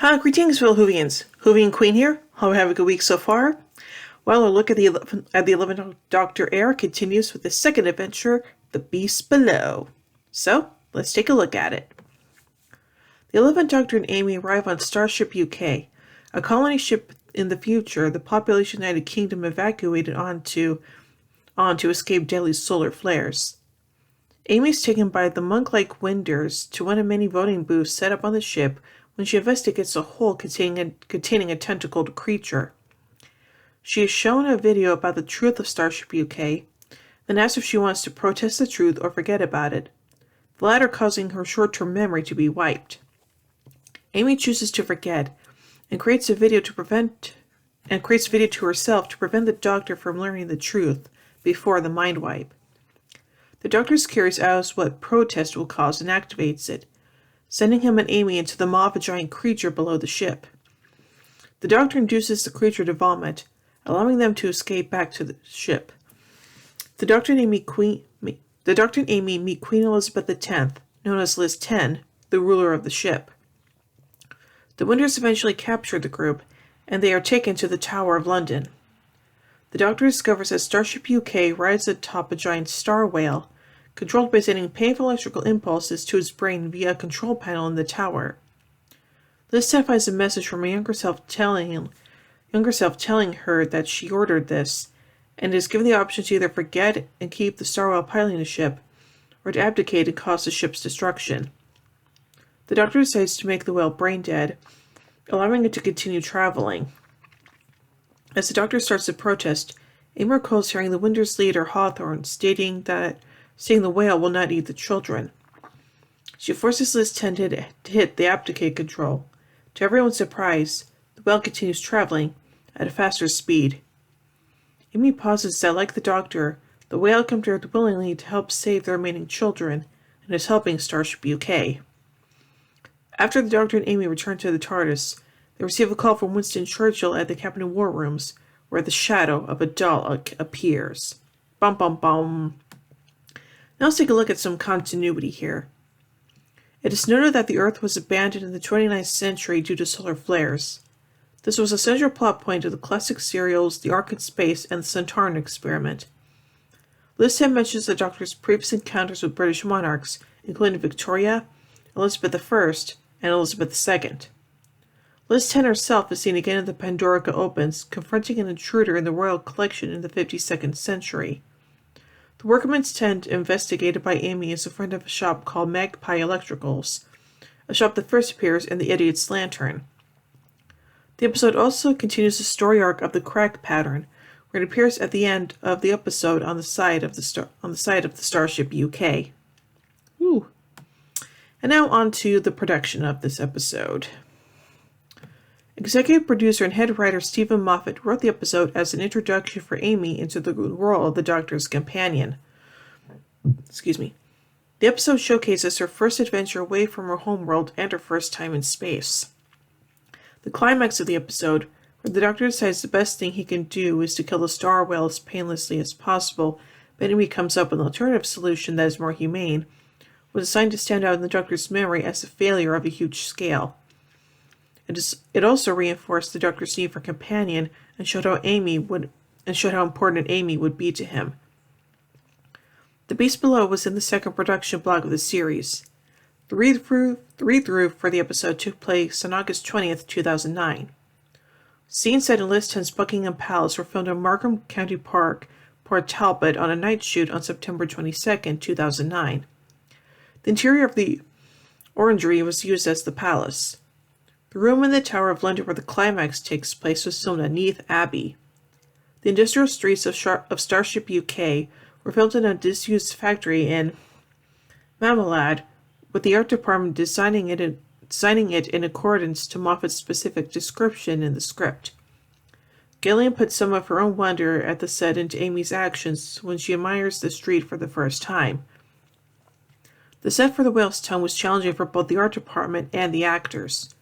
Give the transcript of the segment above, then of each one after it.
Greetings, fellow Whovians. Whovian Queen here. Hope you have a good week so far. Well, our look at the 11th Doctor era continues with the second adventure, The Beast Below. So, let's take a look at it. The 11th Doctor and Amy arrive on Starship UK, a colony ship in the future the population of the United Kingdom evacuated on to escape deadly solar flares. Amy is taken by the monk-like Winders to one of many voting booths set up on the ship when she investigates a hole containing a tentacled creature. She is shown a video about the truth of Starship UK, then asks if she wants to protest the truth or forget about it, the latter causing her short-term memory to be wiped. Amy chooses to forget and creates a video to herself to prevent the Doctor from learning the truth before the mind wipe. The Doctor is curious as what protest will cause and activates it, sending him and Amy into the maw of a giant creature below the ship. The Doctor induces the creature to vomit, allowing them to escape back to the ship. The Doctor and Amy meet Queen Elizabeth X, known as Liz 10, the ruler of the ship. The Winders eventually capture the group, and they are taken to the Tower of London. The Doctor discovers that Starship UK rides atop a giant star whale, controlled by sending painful electrical impulses to his brain via a control panel in the tower. Liz finds a message from her younger self telling her that she ordered this, and is given the option to either forget and keep the star whale piloting the ship, or to abdicate and cause the ship's destruction. The Doctor decides to make the whale brain dead, allowing it to continue traveling. As the Doctor starts to protest, Amy recalls hearing the Winders leader Hawthorne stating the whale will not eat the children. She forces Liz 10 to hit the abdicate control. To everyone's surprise, the whale continues traveling at a faster speed. Amy posits that, like the Doctor, the whale came to Earth willingly to help save the remaining children, and is helping Starship UK. After the Doctor and Amy return to the TARDIS, they receive a call from Winston Churchill at the Captain War Rooms, where the shadow of a Dalek appears. Bum bum bum. Now let's take a look at some continuity here. It is noted that the Earth was abandoned in the 29th century due to solar flares. This was a central plot point of the classic serials The Ark in Space and the Centauran Experiment. Liz 10 mentions the Doctor's previous encounters with British monarchs, including Victoria, Elizabeth I, and Elizabeth II. Liz 10 herself is seen again in the Pandorica Opens, confronting an intruder in the royal collection in the 52nd century. The Workman's Tent, investigated by Amy, is a friend of a shop called Magpie Electricals, a shop that first appears in The Idiot's Lantern. The episode also continues the story arc of the crack pattern, where it appears at the end of the episode on the side of the Starship UK. Woo. And now on to the production of this episode. Executive producer and head writer Stephen Moffat wrote the episode as an introduction for Amy into the role of the Doctor's companion. The episode showcases her first adventure away from her homeworld and her first time in space. The climax of the episode, where the Doctor decides the best thing he can do is to kill the star whale as painlessly as possible, but Amy comes up with an alternative solution that is more humane, was assigned to stand out in the Doctor's memory as a failure of a huge scale. It also reinforced the Doctor's need for a companion and showed how important Amy would be to him. The Beast Below was in the second production block of the series. The read-through for the episode took place on August 20th, 2009. Scenes set in Liz 10's Buckingham Palace were filmed in Markham County Park, Port Talbot, on a night shoot on September 22nd, 2009. The interior of the orangery was used as the palace. The room in the Tower of London where the climax takes place was filmed at Neath Abbey. The industrial streets of Starship UK were filmed in a disused factory in Mamelad, with the art department designing it in accordance to Moffat's specific description in the script. Gillian put some of her own wonder at the set into Amy's actions when she admires the street for the first time. The set for the Whale's Tongue was challenging for both the art department and the actors.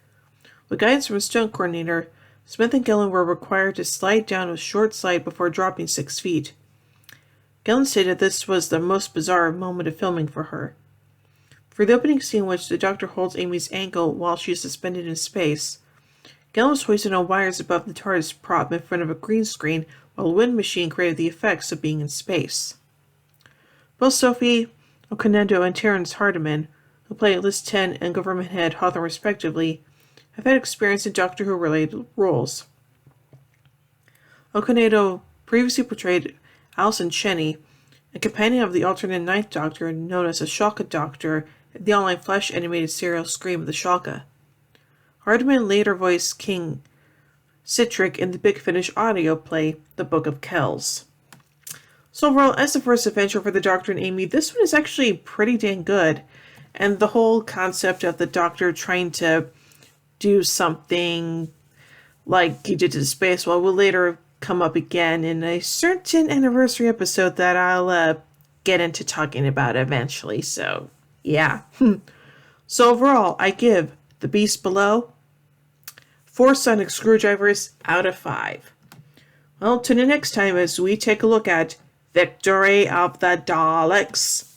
With guidance from a stunt coordinator, Smith and Gillen were required to slide down a short slide before dropping 6 feet. Gillen stated this was the most bizarre moment of filming for her. For the opening scene in which the Doctor holds Amy's ankle while she is suspended in space, Galen was hoisted on wires above the TARDIS prop in front of a green screen while a wind machine created the effects of being in space. Both Sophie Okonedo and Terrence Hardiman, who play List 10 and Government Head Hawthorne respectively, have had experience in Doctor Who-related roles. Okonedo previously portrayed Alison Cheney, a companion of the alternate Ninth Doctor known as the Shalka Doctor in the online Flash animated serial Scream of the Shalka. Hardiman later voiced King Citric in the Big Finish audio play, The Book of Kells. So overall, as the first adventure for the Doctor and Amy, this one is actually pretty dang good. And the whole concept of the Doctor trying to do something like he did to Spacewell will later come up again in a certain anniversary episode that I'll get into talking about eventually. So, yeah. So overall, I give The Beast Below 4 sonic screwdrivers out of 5. Well, tune in next time as we take a look at Victory of the Daleks.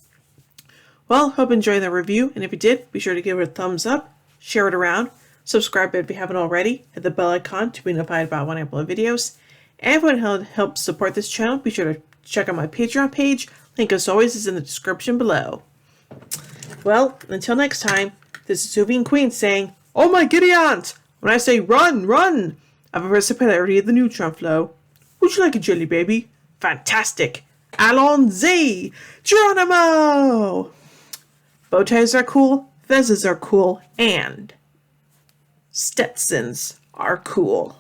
Well, hope you enjoyed the review, and if you did, be sure to give it a thumbs up, share it around, subscribe if you haven't already, hit the bell icon to be notified about when I upload videos. And if you want to help support this channel, be sure to check out my Patreon page. Link, as always, is in the description below. Well, until next time, this is Sylvian Queen saying, "Oh my giddy aunt! When I say run, run! I've reversed the polarity of the neutron flow. Would you like a jelly baby? Fantastic! Allons-y! Geronimo!" Bow ties are cool, fezzes are cool, and Stetsons are cool.